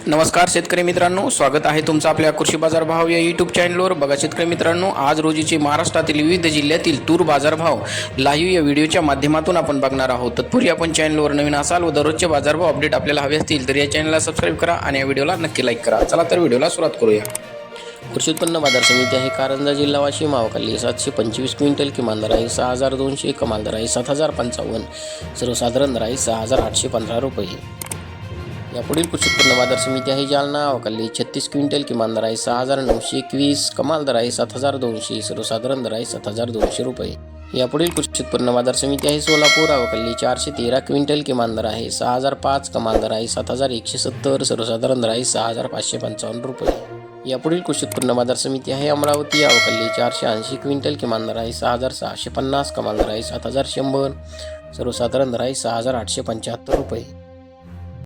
नमस्कार शेतकरी मित्रांनो, स्वागत आहे तुमचं आपल्या कृषी बाजार भाव या यूट्यूब चॅनलवर। बघा शेतकरी मित्रांनो, आज रोजीचे महाराष्ट्रातील विविध जिल्ह्यातील तूर बाजारभाव लाईव्ह या व्हिडिओच्या माध्यमातून आपण बघणार आहोत। तत्पूर्वी आपण चॅनलवर नवीन असाल व दररोजचे बाजारभाव अपडेट आपल्याला हवे असतील तर या चॅनलला सबस्क्राईब करा आणि या व्हिडिओला नक्की लाईक करा। चला तर व्हिडिओला सुरुवात करूया। कृषी उत्पन्न बाजार समिती आहे कारंजा जिल्हा वाशिम। आवकाली 725 क्विंटल, किमान दर आहे 6200, कमाल दर आहे 7055, सर्वसाधारण दर आहे 6815 रुपये। यापुढील कृषी उत्पन्न बाजार समिती आहे जालना। आवकाली 36 क्विंटल, किमान दर आहे 6921, कमाल दर आहे 7200, सर्वसाधारण दर आहे 7200 रुपये। यापुढील कृषी उत्पन्न बाजार समिती आहे सोलापूर। आवकाली 413 क्विंटल, किमान दर आहे 6005, कमाल दर आहे 7170, सर्वसाधारण दर आहे 6555 रुपये। यापुढील कृषी उत्पन्न बाजार समिती आहे अमरावती। आवकाली 480 क्विंटल, किमान दर आहे 6650, कमाल दर आहे 7100, सर्वसाधारण दर आहे 6875 रुपये।